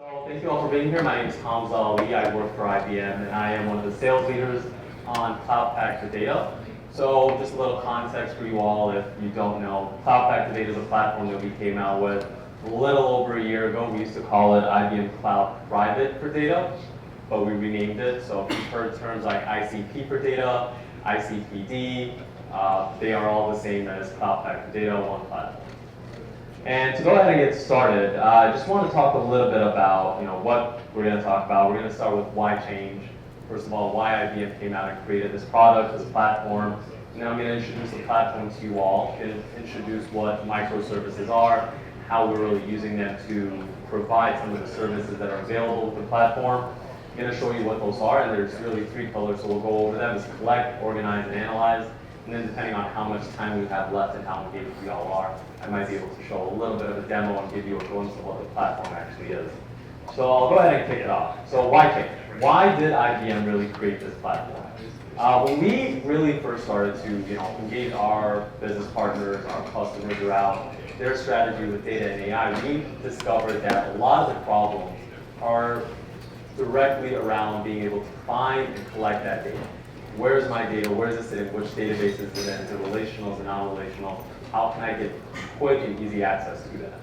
So thank you all for being here. My name is Hamza Ali. I work for IBM, and I am one of the sales leaders on Cloud Pak for Data. So just a little context for you all if you don't know. Cloud Pak for Data is a platform that we came out with a little over a year ago. We used to call it IBM Cloud Private for Data, but we renamed it. So if you've heard terms like ICP4D, ICP4D, they are all the same as Cloud Pak for Data, one platform. And to go ahead and get started, I just want to talk a little bit about what we're going to talk about. We're going to start with why change. First of all, why IBM came out and created this product, this platform. And then I'm going to introduce the platform to you all, and introduce what microservices are, how we're really using them to provide some of the services that are available with the platform. I'm going to show you what those are, and there's really three pillars, so we'll go over them: is collect, organize, and analyze. And then depending on how much time we have left and how engaged we all are, I might be able to show a little bit of a demo and give you a glimpse of what the platform actually is. So I'll go ahead and kick it off. So why change? Why did IBM really create this platform? When we really first started to engage our business partners, our customers around their strategy with data and AI, we discovered that a lot of the problems are directly around being able to find and collect that data. Where is my data? Where is it sitting? Which databases is it in? Is it relational? Is it non-relational? How can I get quick and easy access to that?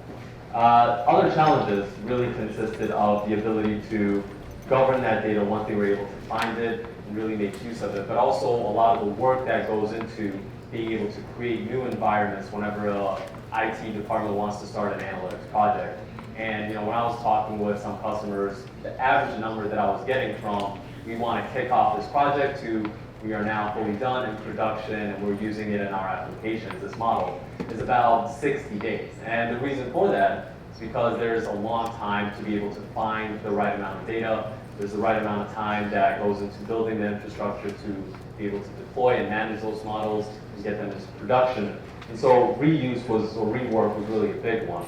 Other challenges really consisted of the ability to govern that data once they were able to find it and really make use of it, but also a lot of the work that goes into being able to create new environments whenever an IT department wants to start an analytics project. And when I was talking with some customers, the average number that I was getting from we want to kick off this project to we are now fully done in production and we're using it in our applications, this model, is about 60 days. And the reason for that is because there's a long time to be able to find the right amount of data. There's the right amount of time that goes into building the infrastructure to be able to deploy and manage those models and get them into production. And so rework was really a big one.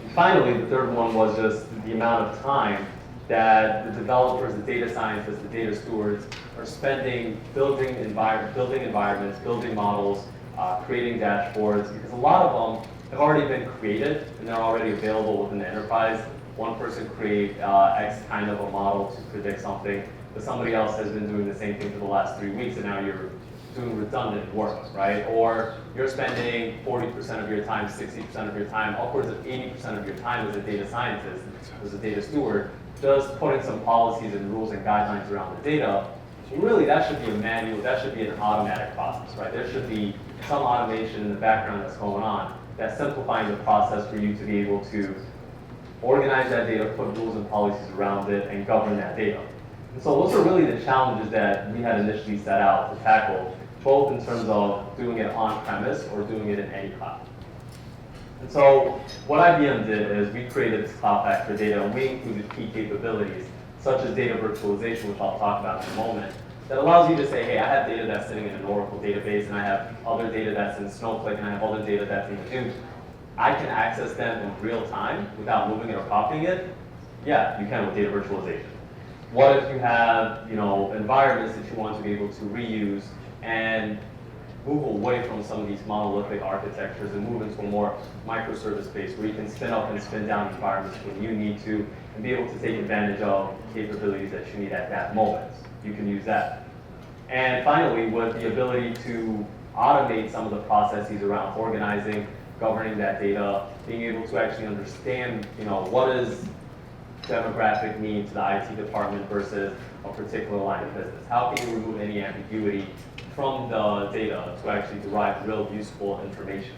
And finally, the third one was just the amount of time that the developers, the data scientists, the data stewards are spending building environments, building models, creating dashboards, because a lot of them have already been created and they're already available within the enterprise. One person create X kind of a model to predict something, but somebody else has been doing the same thing for the last 3 weeks, and now you're doing redundant work, right? Or you're spending 40% of your time, 60% of your time, upwards of 80% of your time as a data scientist, as a data steward, just putting some policies and rules and guidelines around the data. Really, that should be a manual, that should be an automatic process, right? There should be some automation in the background that's going on that's simplifying the process for you to be able to organize that data, put rules and policies around it, and govern that data. And so those are really the challenges that we had initially set out to tackle, both in terms of doing it on-premise or doing it in any cloud. And so what IBM did is we created this Cloud Pak for Data, and we included key capabilities, such as data virtualization, which I'll talk about in a moment, that allows you to say, hey, I have data that's sitting in an Oracle database, and I have other data that's in Snowflake, and I have other data that's in Hadoop. I can access them in real time without moving it or copying it. Yeah, you can with data virtualization. What if you have environments that you want to be able to reuse and move away from some of these monolithic architectures and move into a more microservice base where you can spin up and spin down environments when you need to and be able to take advantage of capabilities that you need at that moment. You can use that. And finally, with the ability to automate some of the processes around organizing, governing that data, being able to actually understand, what is demographic need to the IT department versus a particular line of business. How can you remove any ambiguity from the data to actually derive real useful information?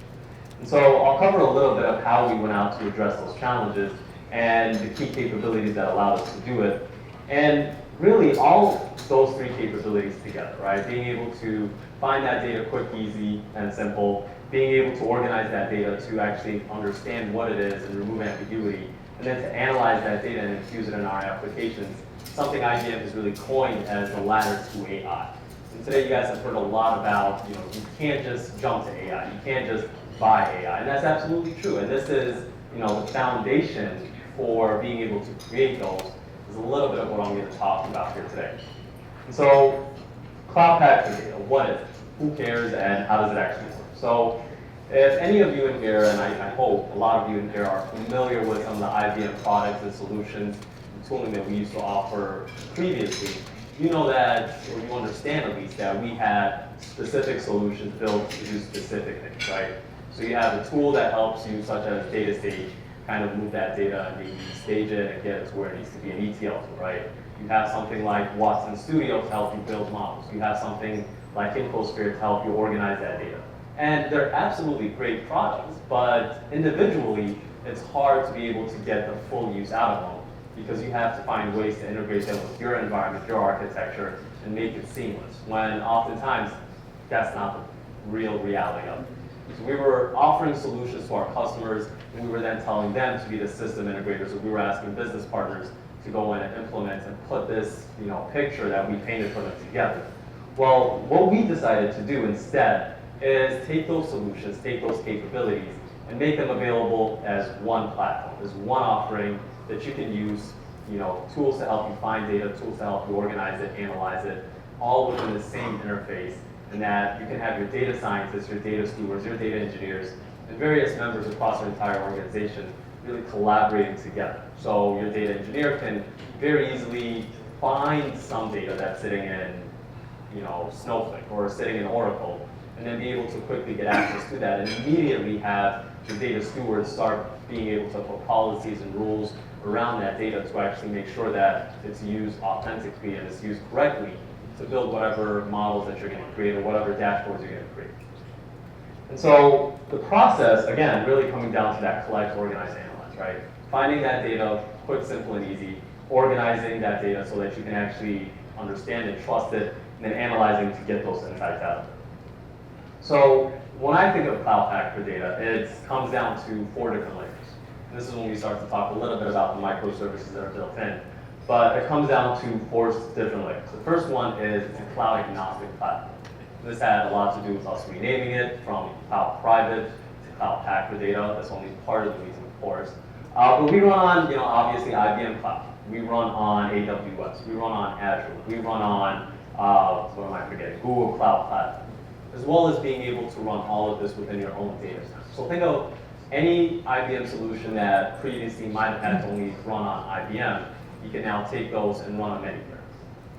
And so I'll cover a little bit of how we went out to address those challenges and the key capabilities that allowed us to do it. And really all those three capabilities together, right? Being able to find that data quick, easy, and simple, being able to organize that data to actually understand what it is and remove ambiguity, and then to analyze that data and infuse it in our applications, something IBM has really coined as the ladder to AI. And today you guys have heard a lot about, you can't just jump to AI, you can't just buy AI, and that's absolutely true. And this is, the foundation for being able to create those is a little bit of what I'm going to talk about here today. And so, Cloud Pak for Data, what is it? Who cares, and how does it actually work? So, if any of you in here, and I hope a lot of you in here are familiar with some of the IBM products and solutions, the tooling that we used to offer previously, you know that, or you understand at least, that we had specific solutions built to do specific things, right? So you have a tool that helps you, such as data stage, kind of move that data and maybe stage it and get it to where it needs to be an ETL tool, right? You have something like Watson Studio to help you build models. You have something like Microservices to help you organize that data. And they're absolutely great products, but individually, it's hard to be able to get the full use out of them because you have to find ways to integrate them with your environment, your architecture, and make it seamless, when oftentimes that's not the real reality of it. So we were offering solutions to our customers, and we were then telling them to be the system integrators, so we were asking business partners to go in and implement and put this picture that we painted for them together. Well, what we decided to do instead is take those solutions, take those capabilities, and make them available as one platform, as one offering that you can use, tools to help you find data, tools to help you organize it, analyze it, all within the same interface, and that you can have your data scientists, your data stewards, your data engineers, and various members across your entire organization really collaborating together. So your data engineer can very easily find some data that's sitting in, Snowflake or sitting in Oracle, and then be able to quickly get access to that and immediately have the data stewards start being able to put policies and rules around that data to actually make sure that it's used authentically and it's used correctly to build whatever models that you're going to create or whatever dashboards you're going to create. And so the process, again, really coming down to that collect, organize, analyze, right? Finding that data, quick, simple, and easy, organizing that data so that you can actually understand it, trust it, and then analyzing to get those insights out of it. So when I think of Cloud Pak for data, it comes down to 4 different layers. And this is when we start to talk a little bit about the microservices that are built in. But it comes down to 4 different layers. The first one is it's a cloud agnostic platform. This had a lot to do with us renaming it from Cloud Private to Cloud Pak for data. That's only part of the reason, of course. But we run on, obviously IBM Cloud. We run on AWS. We run on Azure. We run on, what am I forgetting? Google Cloud Platform, as well as being able to run all of this within your own data center. So think of any IBM solution that previously might have had to only run on IBM. You can now take those and run them anywhere.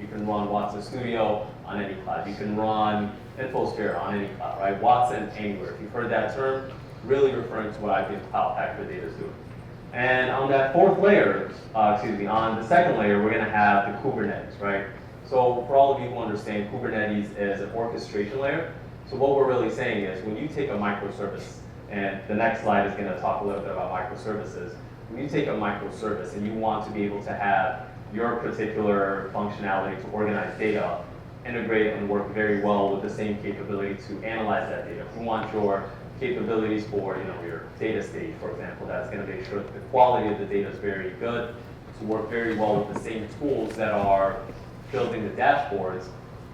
You can run Watson Studio on any cloud. You can run Microservices on any cloud, right? Watson anywhere. If you've heard that term, really referring to what IBM Cloud Pak for data is doing. And on that 4th layer, on the 2nd layer, we're going to have the Kubernetes, right? So for all of you who understand, Kubernetes is an orchestration layer. So what we're really saying is when you take a microservice, and the next slide is going to talk a little bit about microservices. When you take a microservice and you want to be able to have your particular functionality to organize data, integrate and work very well with the same capability to analyze that data. If you want your capabilities for your data stage, for example, that's going to make sure that the quality of the data is very good, to work very well with the same tools that are building the dashboards.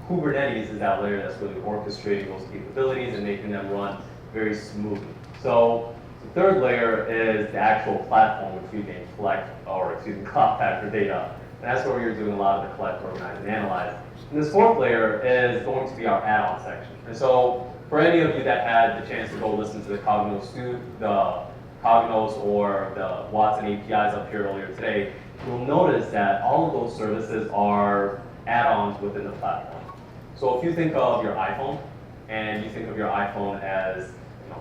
Kubernetes is that layer that's really orchestrating those capabilities and making them run very smoothly. So the 3rd layer is the actual platform, which we named Cloud Pak for data. And that's where we're doing a lot of the collect, organize, and analyze. And this 4th layer is going to be our add-on section. And so for any of you that had the chance to go listen to the Cognos or the Watson APIs up here earlier today, you'll notice that all of those services are add-ons within the platform. So if you think of your iPhone, and you think of your iPhone as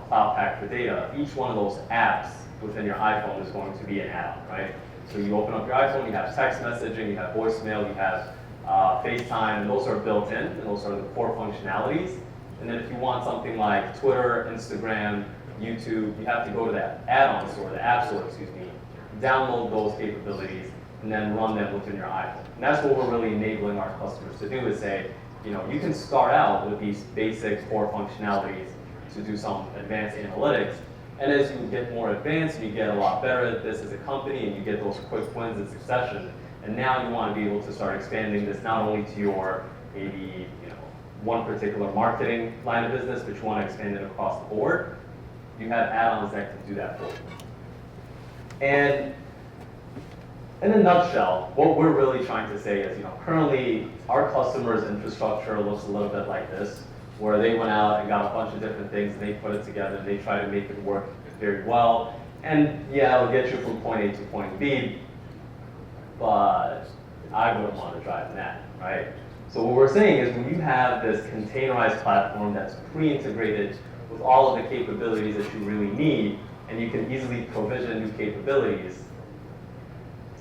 Cloud Pak for data, each one of those apps within your iPhone is going to be an add-on, right? So you open up your iPhone, you have text messaging, you have voicemail, you have FaceTime, and those are built in, and those are the core functionalities. And then if you want something like Twitter, Instagram, YouTube, you have to go to that add-on store, the app store, download those capabilities, and then run them within your iPhone. And that's what we're really enabling our customers to do is say, you can start out with these basic core functionalities to do some advanced analytics. And as you get more advanced, you get a lot better at this as a company, and you get those quick wins in succession. And now you want to be able to start expanding this not only to your maybe one particular marketing line of business, but you want to expand it across the board. You have add-ons that can do that for you. And in a nutshell, what we're really trying to say is, currently our customers' infrastructure looks a little bit like this, where they went out and got a bunch of different things and they put it together and they try to make it work very well. And yeah, it'll get you from point A to point B. but I wouldn't want to drive that, right? So what we're saying is when you have this containerized platform that's pre-integrated with all of the capabilities that you really need, and you can easily provision new capabilities,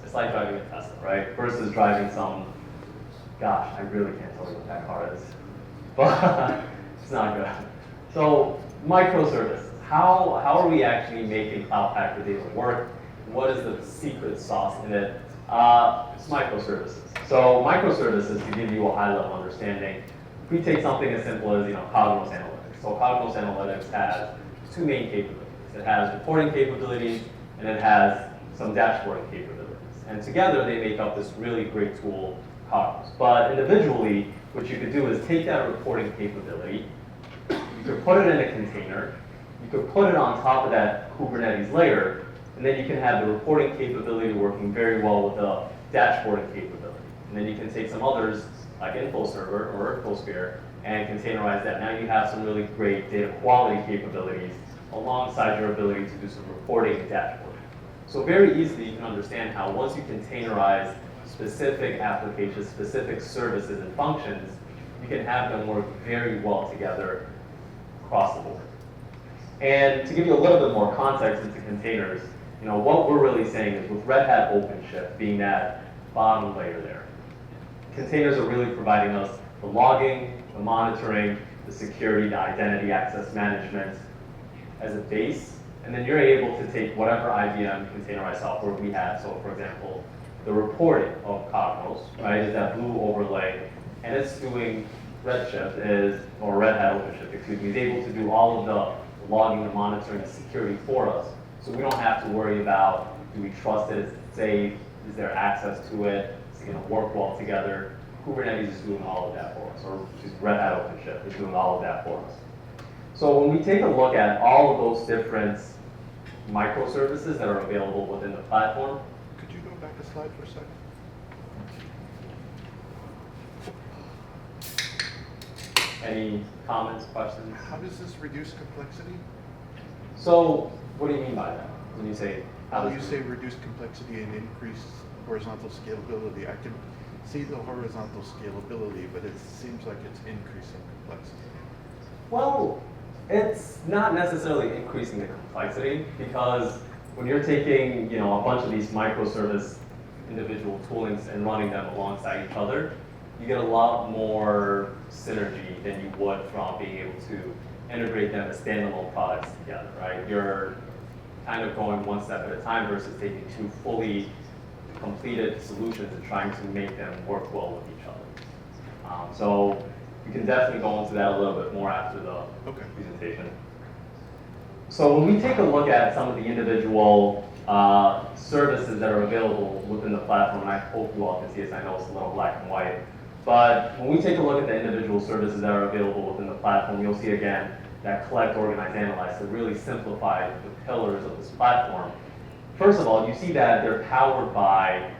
it's like driving a Tesla, right? Versus driving some, gosh, I really can't tell you what that car is, but it's not good. So microservices, how are we actually making Cloud Pak for Data work? What is the secret sauce in it? It's microservices. So microservices, to give you a high-level understanding, if we take something as simple as Cognos Analytics. So Cognos Analytics has two main capabilities. It has reporting capabilities, and it has some dashboarding capabilities. And together, they make up this really great tool, Cognos. But individually, what you could do is take that reporting capability, you could put it in a container, you could put it on top of that Kubernetes layer, and then you can have the reporting capability working very well with the dashboarding capability. And then you can take some others, like InfoServer or PMsquare, and containerize that. Now you have some really great data quality capabilities alongside your ability to do some reporting and dashboarding. So very easily you can understand how once you containerize specific applications, specific services and functions, you can have them work very well together across the board. And to give you a little bit more context into containers, what we're really saying is with Red Hat OpenShift being that bottom layer there, containers are really providing us the logging, the monitoring, the security, the identity access management as a base, and then you're able to take whatever IBM containerized software we have. So for example, the reporting of Cognos, right, is that blue overlay, and it's doing Redshift or Red Hat OpenShift, excuse me, is able to do all of the logging, the monitoring, the security for us. So we don't have to worry about, do we trust it, is it safe, is there access to it, is it going to work well together? Kubernetes is doing all of that for us, or Red Hat OpenShift is doing all of that for us. So when we take a look at all of those different microservices that are available within the platform. Could you go back a slide for a second? Any comments, questions? How does this reduce complexity? So what do you mean by that when you say How do you say reduce complexity and increase horizontal scalability? I can see the horizontal scalability, but it seems like it's increasing complexity. Well, it's not necessarily increasing the complexity, because when you're taking a bunch of these microservice individual toolings and running them alongside each other, you get a lot more synergy than you would from being able to integrate them as standalone products together, right? You're kind of going one step at a time versus taking two fully completed solutions and trying to make them work well with each other. So we can definitely go into that a little bit more after the presentation. So when we take a look at some of the individual services that are available within the platform, and I hope you all can see this, I know it's a little black and white, but when we take a look at the individual services that are available within the platform, you'll see again that collect, organize, analyze to really simplify the pillars of this platform. First of all, you see that they're powered by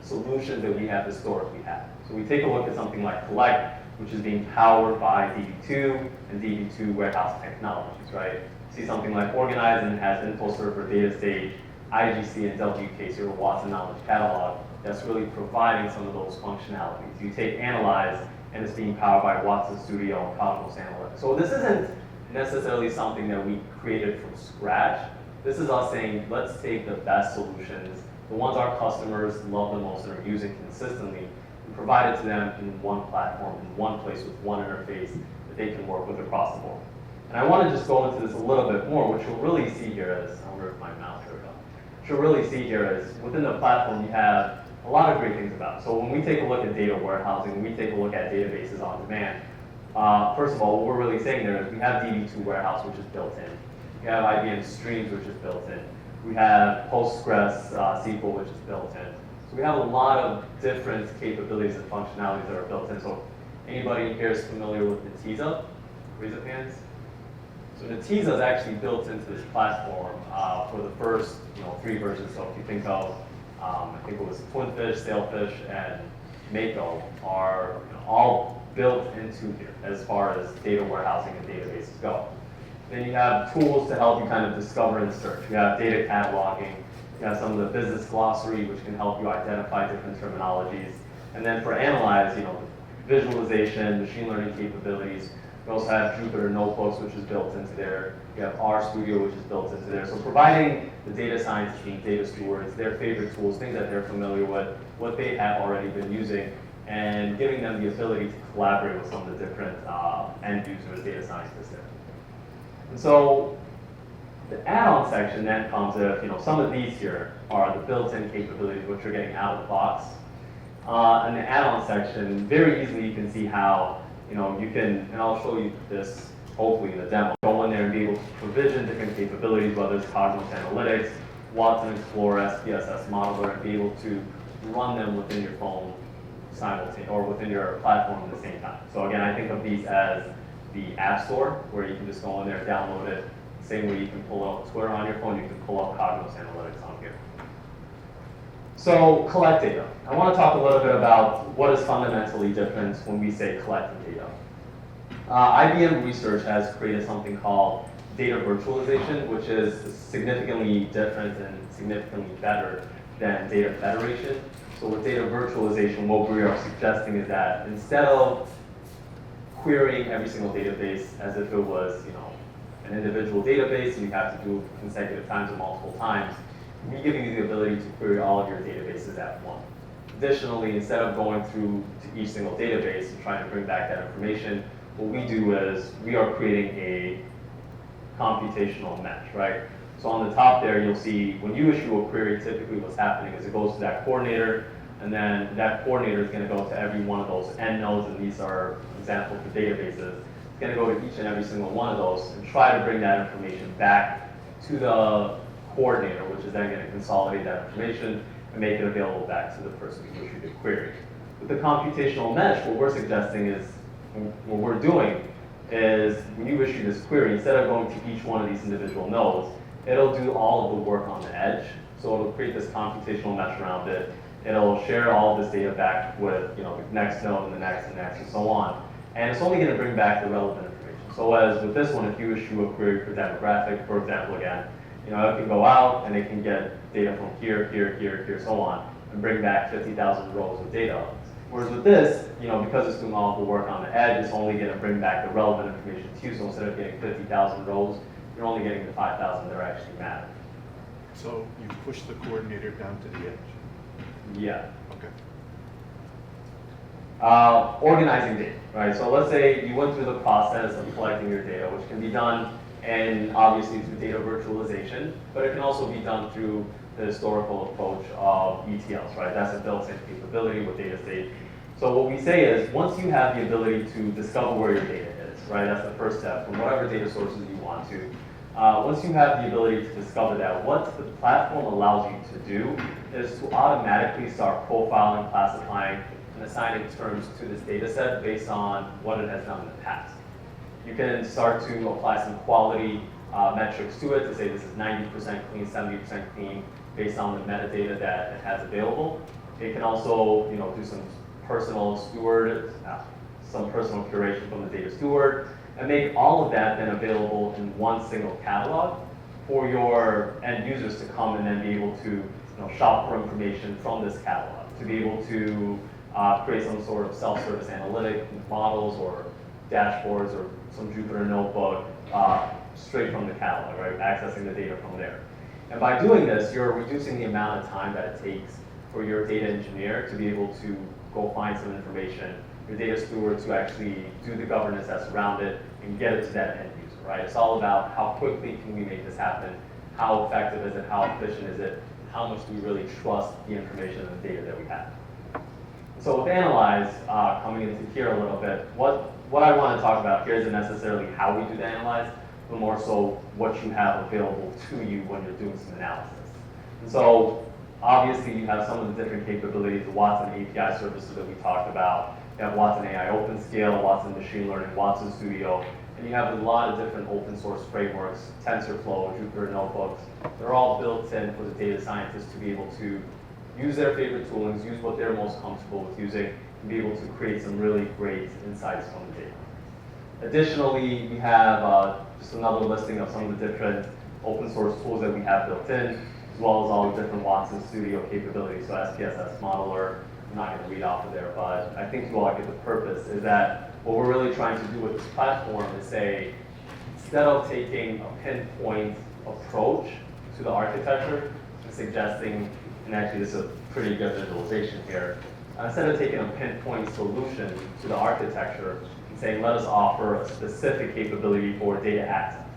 solutions that we have historically had. So we take a look at something like collect, which is being powered by DB2 and DB2 warehouse technologies, right? See something like organize and it has InfoServer, data stage, IGC, and WK, so your Watson Knowledge Catalog, that's really providing some of those functionalities. You take analyze, and it's being powered by Watson Studio and Cognos Analytics. So this isn't necessarily something that we created from scratch. This is us saying, let's take the best solutions, the ones our customers love the most and are using consistently, and provide it to them in one platform, in one place with one interface that they can work with across the board. And I want to just go into this a little bit more. What you'll really see here is, I wonder if my mouse, there we go. What you'll really see here is, within the platform, you have a lot of great things about it. So when we take a look at data warehousing, when we take a look at databases on demand, first of all, what we're really saying there is we have DB2 warehouse, which is built in. We have IBM Streams, which is built in. We have Postgres SQL, which is built in. So we have a lot of different capabilities and functionalities that are built in. So anybody here is familiar with Netezza? Raise up hands. So Netezza is actually built into this platform for the first 3 versions. So if you think of, I think it was Twinfish, Sailfish, and Mako are all built into here as far as data warehousing and databases go. Then you have tools to help you kind of discover and search. You have data cataloging, You have some of the business glossary, which can help you identify different terminologies. And then for analyze, visualization, machine learning capabilities. We also have Jupyter Notebooks, which is built into there. You have RStudio, which is built into there. So providing the data scientists and data stewards their favorite tools, things that they're familiar with, what they have already been using, and giving them the ability to collaborate with some of the different end users, data scientists there. And so the add-on section then comes if, some of these here are the built-in capabilities which are getting out of the box. In the add-on section, very easily you can see how, you can, and I'll show you this hopefully in the demo, go in there and be able to provision different capabilities, whether it's Cognos Analytics, Watson Explorer, SPSS Modeler, and be able to run them within your phone simultaneously, or within your platform at the same time. So again, I think of these as the App Store, where you can just go in there and download it. Same way you can pull up Twitter on your phone, you can pull up Cognos Analytics on here. So collect data. I want to talk a little bit about what is fundamentally different when we say collecting data. IBM Research has created something called data virtualization, which is significantly different and significantly better than data federation. So with data virtualization, what we are suggesting is that instead of querying every single database as if it was, an individual database and you have to do consecutive times or multiple times, we give you the ability to query all of your databases at once. Additionally, instead of going through to each single database and trying to bring back that information, what we do is we are creating a computational mesh, right? So on the top there, you'll see when you issue a query, typically what's happening is it goes to that coordinator, and then that coordinator is going to go to every one of those end nodes, and these are examples for databases. It's going to go to each and every single one of those and try to bring that information back to the coordinator, which is then going to consolidate that information and make it available back to the person who issued the query. With the computational mesh, what we're suggesting is, what we're doing is when you issue this query, instead of going to each one of these individual nodes, it'll do all of the work on the edge. So it'll create this computational mesh around it. It'll share all of this data back with the next node and the next and next and so on. And it's only going to bring back the relevant information. So as with this one, if you issue a query for demographic, for example, again, it can go out and it can get data from here, so on, and bring back 50,000 rows of data. Whereas with this, because it's doing all the work on the edge, it's only going to bring back the relevant information to you. So instead of getting 50,000 rows, you're only getting the 5,000 that are actually matter. So you push the coordinator down to the edge? Yeah. Okay. Organizing data, right? So let's say you went through the process of collecting your data, which can be done and obviously through data virtualization, but it can also be done through the historical approach of ETLs, right? That's a built-in capability with data state. So what we say is, once you have the ability to discover where your data is, right? That's the first step from whatever data sources you want to. Once you have the ability to discover that, what the platform allows you to do is to automatically start profiling, classifying, and assigning terms to this data set based on what it has done in the past. You can start to apply some quality metrics to it to say this is 90% clean, 70% clean, based on the metadata that it has available. It can also, do some personal curation from the data steward, and make all of that then available in one single catalog for your end users to come and then be able to, shop for information from this catalog, to be able to create some sort of self-service analytic models or dashboards or some Jupyter Notebook straight from the catalog, right? Accessing the data from there. And by doing this, you're reducing the amount of time that it takes for your data engineer to be able to go find some information, your data steward to actually do the governance that's around it and get it to that end user, right? It's all about how quickly can we make this happen, how effective is it, how efficient is it, how much do we really trust the information and the data that we have. So with Analyze, coming into here a little bit, what I want to talk about here isn't necessarily how we do the Analyze, but more so what you have available to you when you're doing some analysis. And so obviously you have some of the different capabilities, the Watson API services that we talked about. You have Watson AI OpenScale, Watson Machine Learning, Watson Studio, and you have a lot of different open source frameworks, TensorFlow, Jupyter Notebooks. They're all built in for the data scientists to be able to use their favorite toolings, use what they're most comfortable with using, and be able to create some really great insights from the data. Additionally, we have just another listing of some of the different open source tools that we have built in. as well as all the different Watson Studio capabilities, so SPSS modeler. I'm not going to read off of there, but I think you all get the purpose, is that what we're really trying to do with this platform is say, instead of taking a pinpoint approach to the architecture and suggesting, and actually this is a pretty good visualization here, instead of taking a pinpoint solution to the architecture and saying, let us offer a specific capability for data access,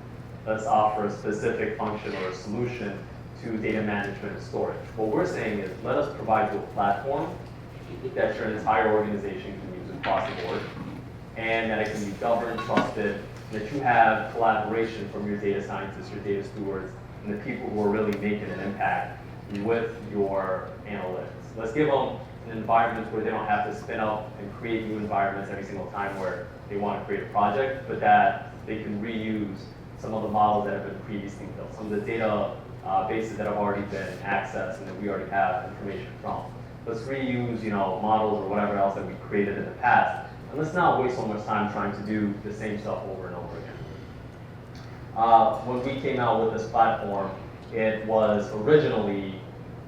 let's offer a specific function or a solution to data management and storage. What we're saying is, let us provide you a platform that your entire organization can use across the board, and that it can be governed, trusted, and that you have collaboration from your data scientists, your data stewards, and the people who are really making an impact with your analytics. Let's give them an environment where they don't have to spin up and create new environments every single time where they want to create a project, but that they can reuse some of the models that have been previously built, some of the data bases that have already been accessed and that we already have information from. Let's reuse, models or whatever else that we created in the past, and let's not waste so much time trying to do the same stuff over and over again. When we came out with this platform, it was originally,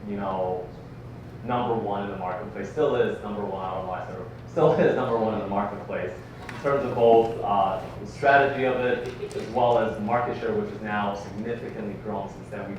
number one in the marketplace. Still is number one. I don't know why I said it. Still is number one in the marketplace in terms of both the strategy of it as well as the market share, which is now significantly grown since then.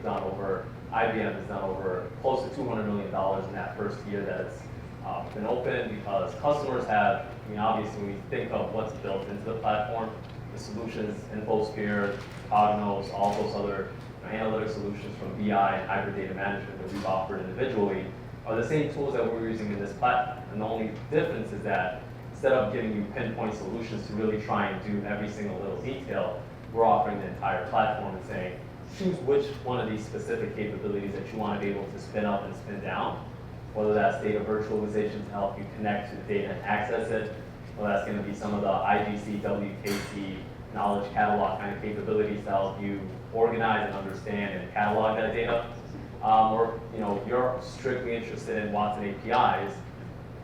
IBM has done over close to $200 million in that first year that it's been open, because customers have, obviously when we think of what's built into the platform, the solutions, InfoSphere, Cognos, all those other analytic solutions from BI and hybrid data management that we've offered individually are the same tools that we're using in this platform. And the only difference is that instead of giving you pinpoint solutions to really try and do every single little detail, we're offering the entire platform and saying, choose which one of these specific capabilities that you want to be able to spin up and spin down, whether that's data virtualization to help you connect to the data and access it, or that's going to be some of the IGC, WKC, knowledge catalog kind of capabilities to help you organize and understand and catalog that data. Or you're strictly interested in Watson APIs,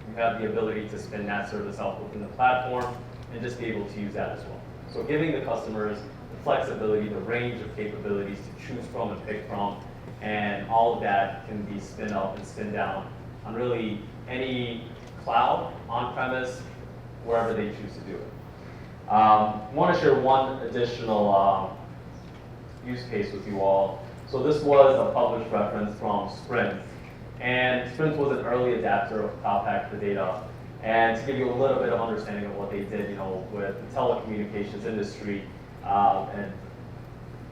you have the ability to spin that service up within the platform and just be able to use that as well. So giving the customers the flexibility, the range of capabilities to choose from and pick from, and all of that can be spin up and spin down on really any cloud, on-premise, wherever they choose to do it. I want to share one additional use case with you all. So this was a published reference from Sprint. And Sprint was an early adapter of Cloud Pak for data. And to give you a little bit of understanding of what they did, with the telecommunications industry, and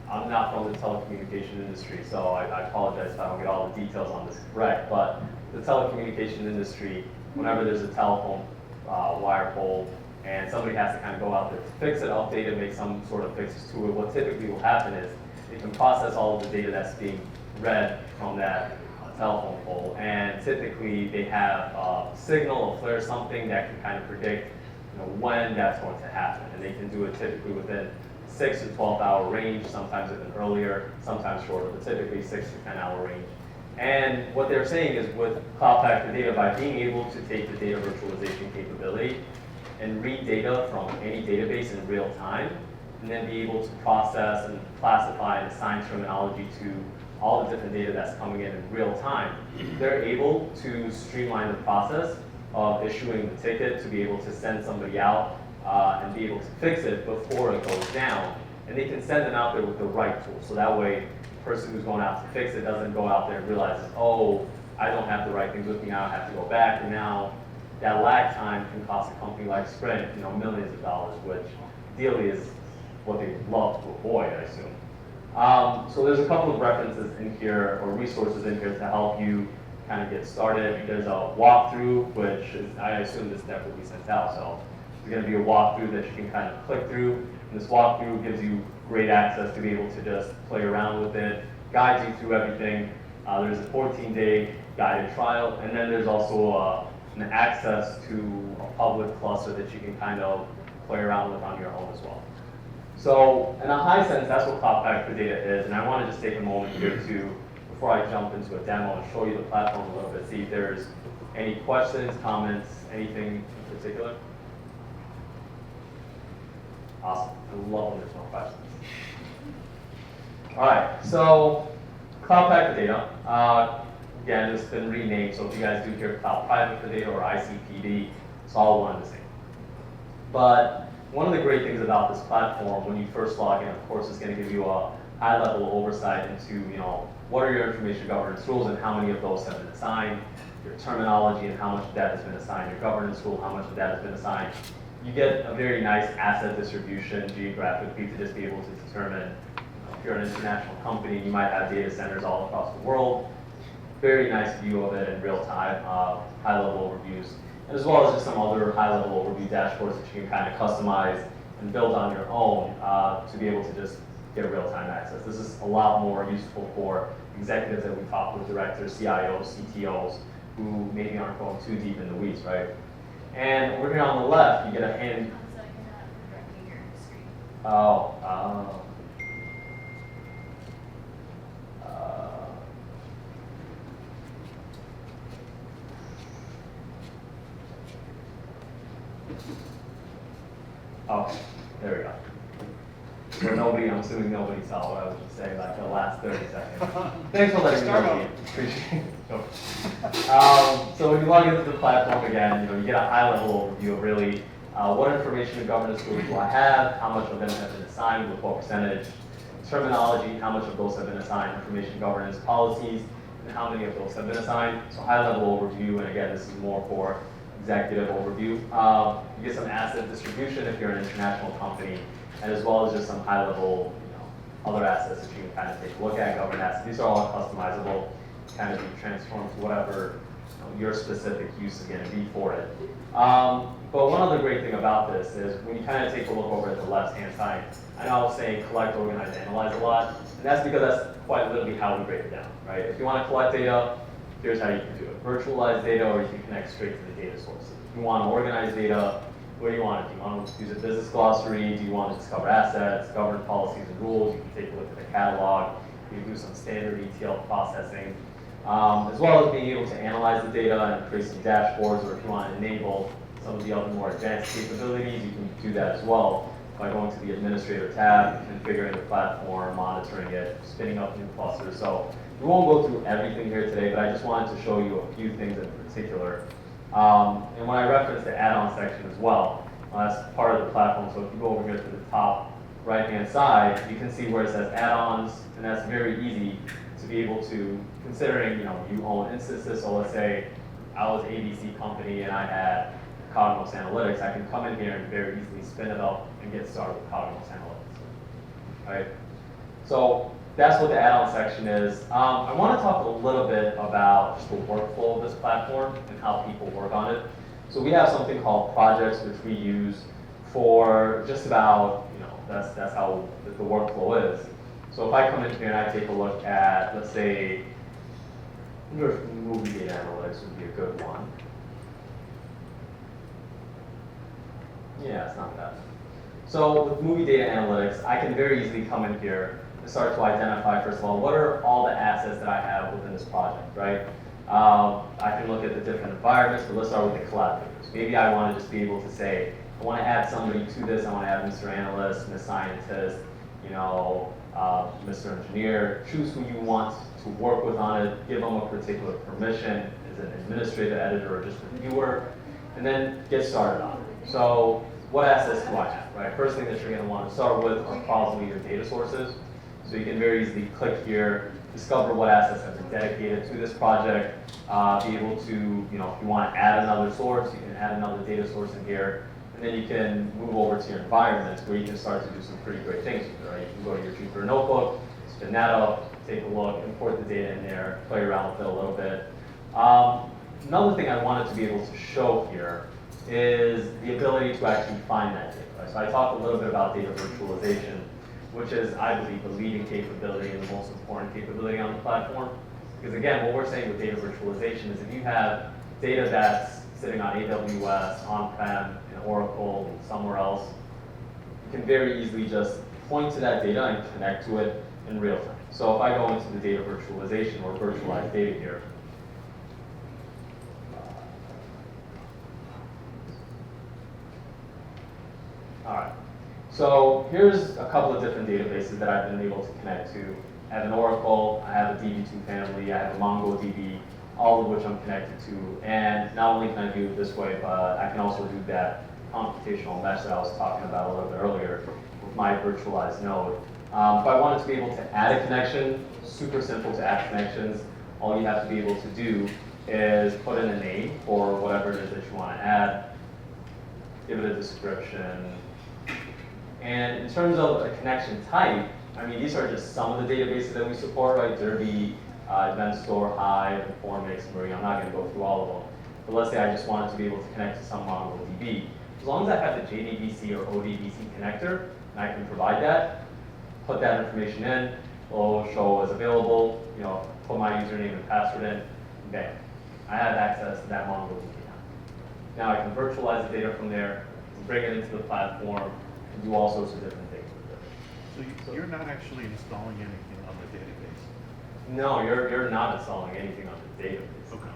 I'm not from the telecommunication industry, so I apologize if I don't get all the details on this correct, but the telecommunication industry, whenever there's a telephone wire pulled, and somebody has to kind of go out there to fix it, update it, make some sort of fixes to it, what typically will happen is they can process all of the data that's being read from that telephone pole, and typically they have a signal, a flare, something that can kind of predict when that's going to happen, and they can do it typically within 6 to 12 hour range, sometimes even earlier, sometimes shorter, but typically 6 to 10 hour range. And what they're saying is with Cloud Pak for data, by being able to take the data virtualization capability and read data from any database in real time, and then be able to process and classify and assign terminology to all the different data that's coming in real time, they're able to streamline the process of issuing the ticket, to be able to send somebody out and be able to fix it before it goes down. And they can send them out there with the right tool. So that way, the person who's going out to fix it doesn't go out there and realize, oh, I don't have the right things with me, I have to go back. And now that lag time can cost a company like Sprint, millions of dollars, which ideally is what they love to avoid, I assume. So there's a couple of references in here, or resources in here to help you kind of get started. There's a walkthrough, which is, I assume this deck will be sent out, so there's going to be a walkthrough that you can kind of click through. And this walkthrough gives you great access to be able to just play around with it, guides you through everything. There's a 14-day guided trial, and then there's also an access to a public cluster that you can kind of play around with on your own as well. So in a high sense, that's what Cloud Pak for data is, and I want to just take a moment here to, before I jump into a demo, and show you the platform a little bit, see if there's any questions, comments, anything in particular. Awesome. I love when there's no questions. All right, so Cloud Pak for Data, again, it's been renamed, so if you guys do hear Cloud Private for Data or ICP4D, it's all one and the same. But one of the great things about this platform, when you first log in, of course, is going to give you a high-level oversight into, what are your information governance rules and how many of those have been assigned, your terminology and how much of that has been assigned, your governance rule, how much of that has been assigned. You get a very nice asset distribution geographically to just be able to determine, if you're an international company, you might have data centers all across the world. Very nice view of it in real time, high-level overviews, and as well as just some other high-level overview dashboards that you can kind of customize and build on your own to be able to just get real-time access. This is a lot more useful for executives that we talk with, directors, CIOs, CTOs, who maybe aren't going too deep in the weeds, right? And over here on the left, you get a hand. So you're not directing your screen. Okay, there we go. So nobody, I'm assuming nobody saw what I was just saying, like the last 30 seconds. Thanks for letting me know. Appreciate it. So when you log into the platform again, you get a high-level overview of really what information and governance rules do I have, how much of them have been assigned with what percentage, terminology, how much of those have been assigned, information governance policies, and how many of those have been assigned. So high-level overview, and again, this is more for executive overview. You get some asset distribution if you're an international company, and as well as just some high-level, other assets that you can kind of take a look at, governance assets. These are all customizable, kind of be transformed to whatever your specific use is going to be for it. But one other great thing about this is when you kind of take a look over at the left-hand side, I know I was saying collect, organize, analyze a lot, and that's because that's quite literally how we break it down, right? If you want to collect data, here's how you can do it. Virtualize data, or you can connect straight to the data sources. If you want to organize data, where do you want it? Do you want to use a business glossary? Do you want to discover assets, govern policies and rules? You can take a look at the catalog. You can do some standard ETL processing, as well as being able to analyze the data and create some dashboards, or if you want to enable some of the other more advanced capabilities, you can do that as well by going to the administrator tab, configuring the platform, monitoring it, spinning up new clusters. So we won't go through everything here today, but I just wanted to show you a few things in particular. And when I reference the add-on section as well, that's part of the platform. So if you go over here to the top right-hand side, you can see where it says add-ons, and that's very easy to be able to, considering you own instances. So let's say I was ABC company and I had Cognos Analytics. I can come in here and very easily spin it up and get started with Cognos Analytics. Right? So that's what the add-on section is. I want to talk a little bit about just the workflow of this platform and how people work on it. So we have something called projects, which we use for just about, that's how the workflow is. So if I come in here and I take a look at, let's say, I wonder if movie data analytics would be a good one. Yeah, it's not bad. So with movie data analytics, I can very easily come in here and start to identify, first of all, what are all the assets that I have within this project, right? I can look at the different environments, but let's start with the collaborators. Maybe I want to just be able to say, I want to add somebody to this. I want to add Mr. Analyst, Ms. Scientist, Mr. Engineer. Choose who you want to work with on it. Give them a particular permission. Is it an administrator, editor, or just reviewer? And then get started on it. So what assets do I have, right? First thing that you're going to want to start with are probably your data sources. So you can very easily click here, discover what assets have been dedicated to this project, be able to, if you want to add another source, you can add another data source in here, and then you can move over to your environments where you can start to do some pretty great things with it, right? You can go to your Jupyter Notebook, spin that up, take a look, import the data in there, play around with it a little bit. Another thing I wanted to be able to show here is the ability to actually find that data, right? So I talked a little bit about data virtualization, which is, I believe, the leading capability and the most important capability on the platform. Because again, what we're saying with data virtualization is if you have data that's sitting on AWS, on-prem, in Oracle, somewhere else, you can very easily just point to that data and connect to it in real time. So if I go into the data virtualization or virtualized data here, all right. So here's a couple of different databases that I've been able to connect to I have an Oracle, I have a DB2 family, I have a MongoDB, all of which I'm connected to. And not only can I do it this way, but I can also do that computational mesh that I was talking about a little bit earlier with my virtualized node. If I wanted to be able to add a connection, super simple to add connections. All you have to be able to do is put in a name for whatever it is that you want to add, give it a description. And in terms of a connection type, I mean, these are just some of the databases that we support, right? Derby, Event Store, Hive, Informix, Marie. I'm not going to go through all of them. But let's say I just wanted to be able to connect to some MongoDB. As long as I have the JDBC or ODBC connector, and I can provide that, put that information in, it'll show as available, you know, put my username and password in, bam. I have access to that MongoDB now. Now I can virtualize the data from there, bring it into the platform, and do all sorts of different things with it. So you're not actually installing anything on the database? No, you're not installing anything on the database. Okay.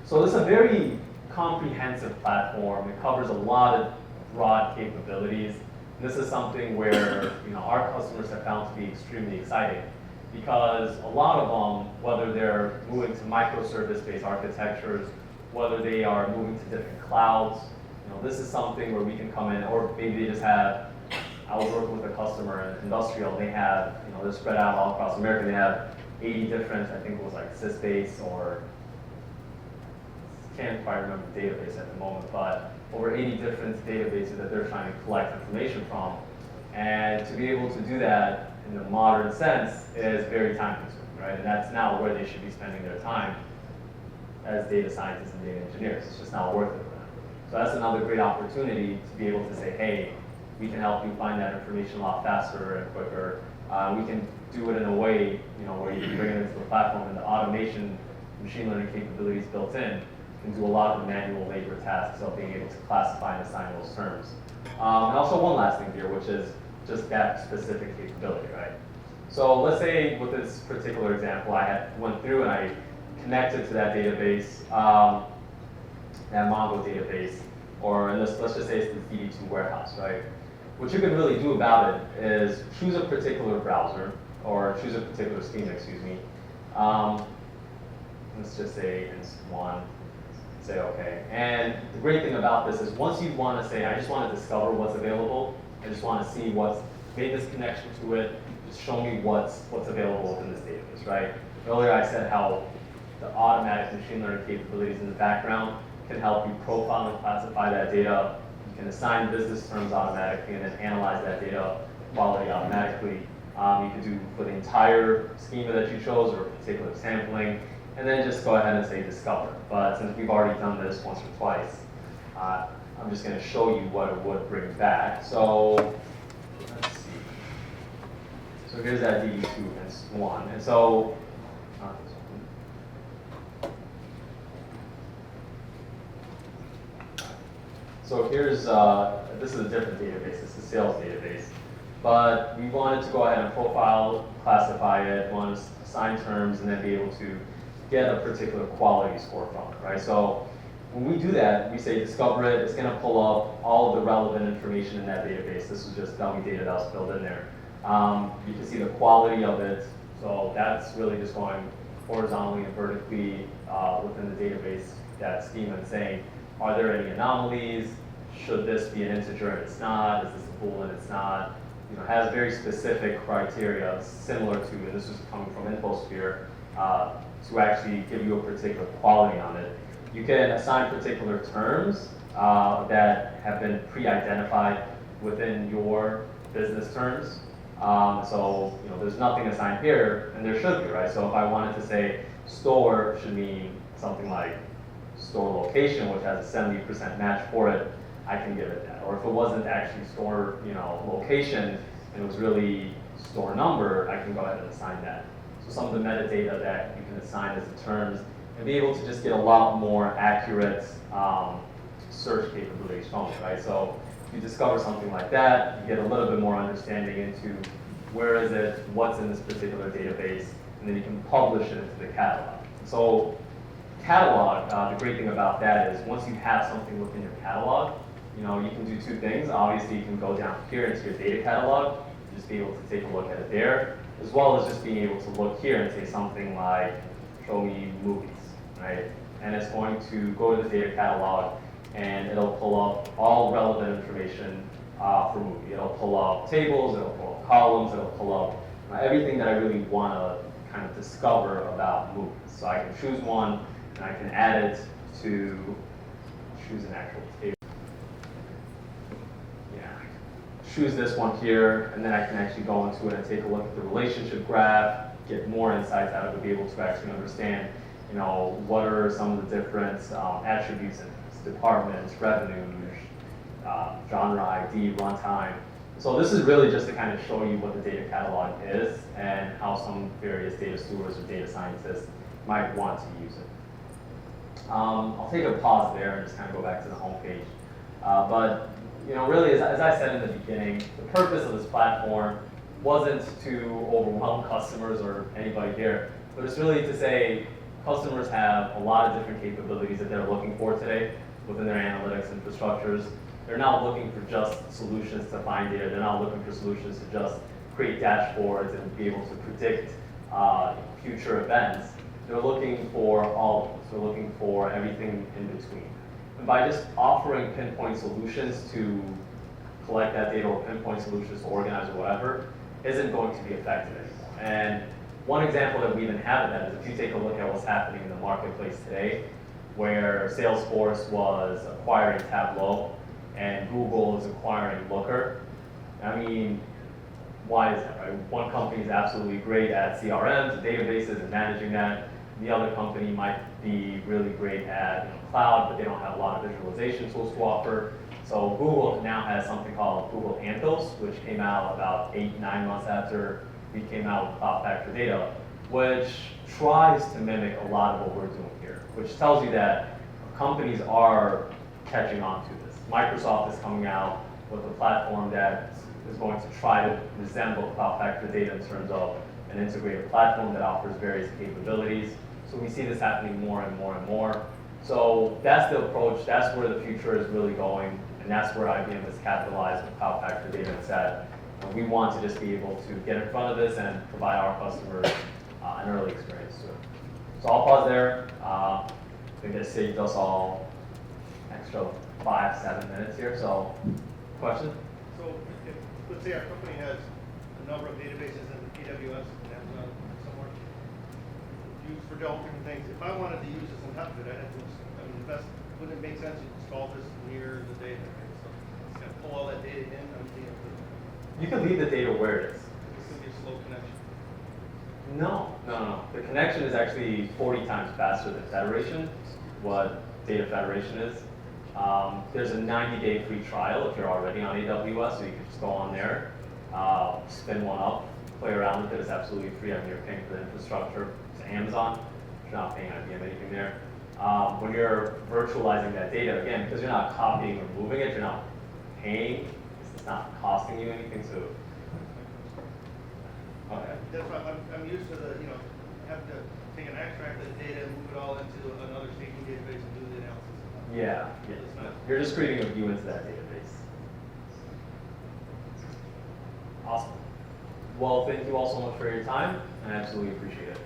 So this is a very comprehensive platform. It covers a lot of broad capabilities. This is something where, you know, our customers have found to be extremely exciting because a lot of them, whether they're moving to microservice-based architectures, whether they are moving to different clouds, you know, this is something where we can come in, or maybe they just have, I was working with a customer in industrial, they have, you know, they're spread out all across America, they have 80 different, I think it was like Sysbase or, can't quite remember the database at the moment, but over 80 different databases that they're trying to collect information from. And to be able to do that in the modern sense is very time consuming, right? And that's not where they should be spending their time as data scientists and data engineers. It's just not worth it for them. So that's another great opportunity to be able to say, hey, we can help you find that information a lot faster and quicker. We can do it in a way, you know, where you can bring it into the platform and the automation, machine learning capabilities built in can do a lot of the manual labor tasks of being able to classify and assign those terms. And also one last thing here, which is just that specific capability, right? So let's say with this particular example, I went through and I connected to that database, that Mongo database, or in this, let's just say it's the DB2 warehouse, right? What you can really do about it is choose a particular browser, or choose a particular schema, excuse me. Let's just say inst1. Say okay. And the great thing about this is once you want to say, I just want to discover what's available, I just want to see what's made this connection to it, just show me what's available within this database, right? Earlier I said how the automatic machine learning capabilities in the background can help you profile and classify that data. You can assign business terms automatically and then analyze that data quality automatically. You can do for the entire schema that you chose or particular sampling. And then just go ahead and say discover. But since we've already done this once or twice, I'm just going to show you what it would bring back. So let's see. So here's that DB2 and 1. And so, not this one. So here's, this is a different database. It's a sales database. But we wanted to go ahead and profile, classify it, want to assign terms, and then be able to get a particular quality score from it, right? So when we do that, we say discover it, it's gonna pull up all of the relevant information in that database. This is just dummy data that was filled in there. You can see the quality of it. So that's really just going horizontally and vertically within the database, that schema, and saying, are there any anomalies? Should this be an integer and it's not? Is this a bool and it's not? You know, has very specific criteria similar to, and this is coming from InfoSphere, to actually give you a particular quality on it. You can assign particular terms that have been pre-identified within your business terms. So you know, there's nothing assigned here, and there should be, right? So if I wanted to say store should mean something like store location, which has a 70% match for it, I can give it that. Or if it wasn't actually store, you know, location, and it was really store number, I can go ahead and assign that. So some of the metadata that you can assign as the terms, and be able to just get a lot more accurate search capabilities from it, right? So if you discover something like that, you get a little bit more understanding into where is it, what's in this particular database, and then you can publish it into the catalog. So catalog, the great thing about that is once you have something within your catalog, you know, you can do two things. Obviously, you can go down here into your data catalog just be able to take a look at it there, as well as just being able to look here and say something like, show me movies, right? And it's going to go to the data catalog and it'll pull up all relevant information for movie. It'll pull up tables, it'll pull up columns, it'll pull up everything that I really want to kind of discover about movies. So I can choose one and I can add it to choose an actual table. Yeah, choose this one here, and then I can actually go into it and take a look at the relationship graph, get more insights out of it, be able to actually understand, you know, what are some of the different attributes in this, departments, revenue, genre ID, runtime. So this is really just to kind of show you what the data catalog is and how some various data stewards or data scientists might want to use it. I'll take a pause there and just kind of go back to the home page. But you know, really, as I said in the beginning, the purpose of this platform wasn't to overwhelm customers or anybody here, but it's really to say customers have a lot of different capabilities that they're looking for today within their analytics infrastructures. They're not looking for just solutions to find data. They're not looking for solutions to just create dashboards and be able to predict future events. They're looking for all of them. They're looking for everything in between. And by just offering pinpoint solutions to collect that data or pinpoint solutions to organize or whatever, isn't going to be effective anymore. And one example that we even have of that is if you take a look at what's happening in the marketplace today, where Salesforce was acquiring Tableau and Google is acquiring Looker. I mean, why is that, right? One company is absolutely great at CRMs and databases and managing that. The other company might be really great at cloud, but they don't have a lot of visualization tools to offer. So Google now has something called Google Anthos, which came out about 8-9 months after we came out with Cloud Pak for Data, which tries to mimic a lot of what we're doing here, which tells you that companies are catching on to this. Microsoft is coming out with a platform that is going to try to resemble Cloud Pak for Data in terms of an integrated platform that offers various capabilities. So we see this happening more and more and more. So that's the approach, that's where the future is really going, and that's where IBM has capitalized with Cloud Pak for Data and said, we want to just be able to get in front of this and provide our customers an early experience to it. So I'll pause there. I think that saved us all extra 5-7 minutes here, so question? So if, let's say our company has a number of databases in AWS and Amazon somewhere, used for all different things. If I wanted to use this on top of it, I'd have to, I mean, the best, wouldn't it make sense to install this near the data? Right? So it's going to pull all that data in. You can leave the data where it is. It's going to be a slow connection. No. The connection is actually 40 times faster than federation, what data federation is. There's a 90-day free trial if you're already on AWS, so you can just go on there, spin one up, play around with it. It's absolutely free. I mean, you're paying for the infrastructure to Amazon. You're not paying IBM anything there. When you're virtualizing that data, again, because you're not copying or moving it, you're not paying. It's not costing you anything to. Okay. That's why I'm used to the, have to take an extract of the data and move it all into another staging database and do the analysis. Yeah. You're just creating a view into that database. Awesome. Well, thank you all so much for your time. I absolutely appreciate it.